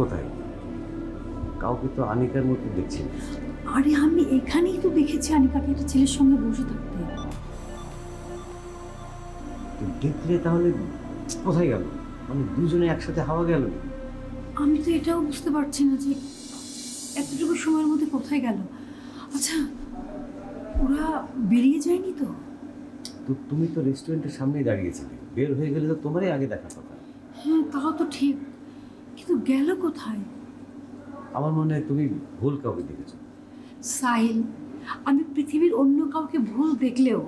কোথায়? কাউকে তো আনিকার মতো দেখছি না। আরে আমি এখানেই তো দেখেছি আনিকাকে একটা ছেলের সঙ্গে বসে থাকতে। তো দেখলে তাহলে কোথায় গেল? মানে দুজনে একসাথে হাওয়া গেল। আমি তো এটাও বুঝতে পারছি না যে এতটুকু সময়ের মধ্যে কোথায় গেল। আচ্ছা, ওরা বেরিয়ে যায়নি তো? তো তুমি তো রেস্টুরেন্টের সামনেই দাঁড়িয়েছিলে, বের হয়ে গেলে তো তোমারই আগে দেখার কথা। হ্যাঁ, তাও তো ঠিক, কিন্তু গেল কোথায়? আমার মনে হয় তুমি ভুল কাউকে দেখেছো। সাহিল, আমি পৃথিবীর অন্য কাউকে ভুল দেখলেও,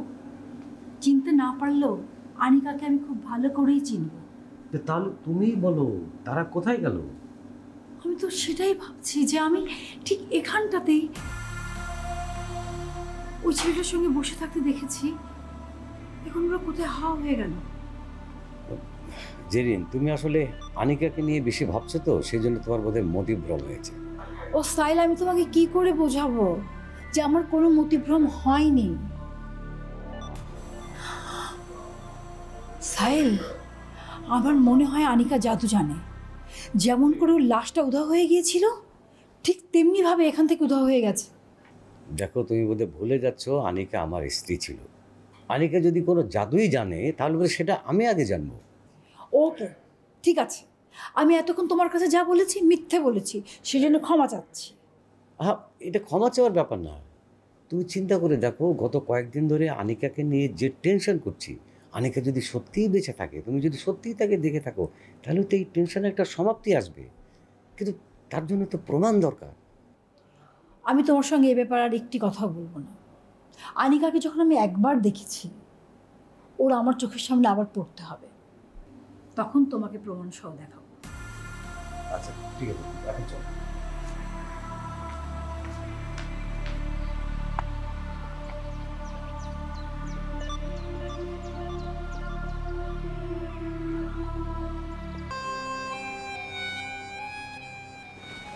চিনতে না পারলেও আনিকাকে আমি খুব ভালো করেই চিনব। তাহলে তুমিই বলো তারা কোথায় গেল? আমি তো সেটাই ভাবছি যে আমি ঠিক এখানটাতেই ওই ছেলেটার সঙ্গে বসে থাকতে দেখেছি। এখন ওরা কোথায় হাওয়া হয়ে গেল? জেরিন, তুমি আসলে আনিকাকে নিয়ে বেশি ভাবছো তো, সেই জন্য তোমার বোধহয় মতিভ্রম হয়েছে। ও সাহিল, আমি তোমাকে কি করে বোঝাবো যে আমার কোনো মতিভ্রম হয়নি? সাহিল, আমার মনে হয় আনিকা জাদু জানে। যেমন করে ওর লাশটা উধাও হয়ে গিয়েছিল, ঠিক তেমনি ভাবে এখান থেকে উধাও হয়ে গেছে। দেখো, তুমি বোধহয় ভুলে যাচ্ছ আনিকা আমার স্ত্রী ছিল। আনিকা যদি কোনো জাদুই জানে তাহলে বোধহয় সেটা আমি আগে জানবো। ওকে, ঠিক আছে, আমি এতক্ষণ তোমার কাছে যা বলেছি মিথ্যে বলেছি, সেজন্য ক্ষমা চাচ্ছি। হ্যাঁ, এটা ক্ষমা চাওয়ার ব্যাপার না। তুমি চিন্তা করে দেখো, গত কয়েকদিন ধরে আনিকাকে নিয়ে যে টেনশন করছি, আনিকা যদি সত্যিই বেঁচে থাকে, তুমি যদি সত্যিই তাকে দেখে থাকো, তাহলে তো এই টেনশনের একটা সমাপ্তি আসবে। কিন্তু তার জন্য তো প্রমাণ দরকার। আমি তোমার সঙ্গে এ ব্যাপারে আর একটি কথা বলবো না। আনিকাকে যখন আমি একবার দেখেছি, ওর আমার চোখের সামনে আবার পড়তে হবে, তখন তোমাকে প্রমাণ সহ দেখাবো। আচ্ছা, ঠিক আছে, এখন চলো।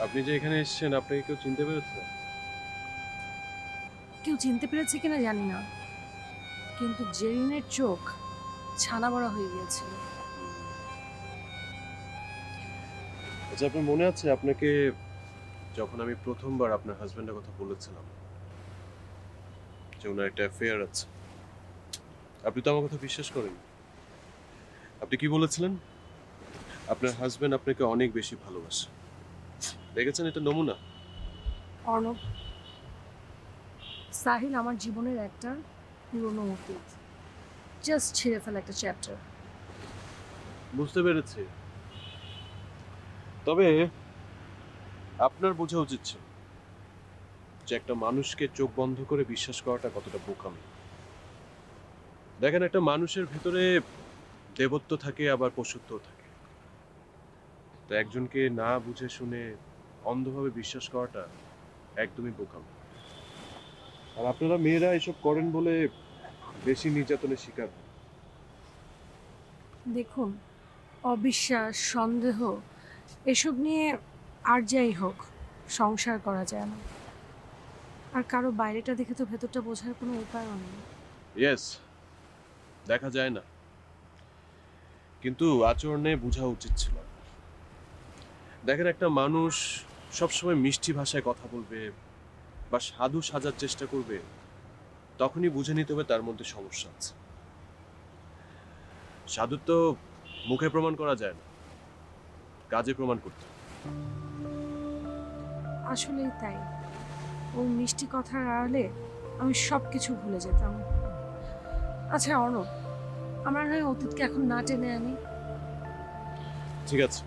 আপনি যে এখানে এসেছেন, আপনাকে কেউ চিনতে পেরেছে? কেউ চিনতে পেরেছে কিনা জানি না, কিন্তু জেরিনের চোখ ছানা বড়া হয়ে গিয়েছিল। আচ্ছা, আপনার মনে আছে আপনাকে যখন আমি প্রথমবার আপনার হাজবেন্ডের কথা বলেছিলাম যে ওনার একটা অ্যাফেয়ার আছে, আপনি তো আমার কথা বিশ্বাস করেন। আপনি কি বলেছিলেন? আপনার হাজবেন্ড আপনাকে অনেক বেশি ভালোবাসে। দেখেছেন, এটা নমুনা। অর্ণব, সাহিল আমার জীবনের একটা পুরনো অতীত, জাস্ট ছেড়ে ফেলা একটা চ্যাপ্টার। বুঝতে পেরেছি, তবে আপনার বোঝা উচিত ছিল যে একটা মানুষকে চোখ বন্ধ করে বিশ্বাস করাটা কতটা বোকামি। দেখেন, একটা মানুষের ভিতরে দেবত্ব থাকে, আবার পশুত্ব থাকে। তো একজনকে না বুঝে শুনে অন্ধভাবে বিশ্বাস করাটা একদমই বোকামি। আর আপনারা মেয়েরা এসব করেন বলে বেশি নির্যাতনের শিকার হন। দেখুন, অবিশ্বাস, সন্দেহ এসব নিয়ে আর যাই হোক সংসার করা যায় না। আর কারো বাইরেটা দেখে তো ভেতরটা বোঝার কোনো উপায়ও নেই। ইয়েস, দেখা যায় না, কিন্তু আচরণে বোঝা উচিত ছিল। দেখেন, একটা মানুষ সবসময় মিষ্টি ভাষায় কথা বলবে বা সাধু সাজার চেষ্টা করবে, তখনই বুঝে নিতে হবে তার মধ্যে সমস্যা আছে। সাধুত্ব মুখে প্রমাণ করা যায় না, কাজে প্রমাণ করতে হবে। আসলেই তাই, ওই মিষ্টি কথার আড়ালে আমি সব কিছু ভুলে যেতাম। আচ্ছা অর্ণব, আমরা নয় অতীতকে এখন না টেনে আনি। ঠিক আছে,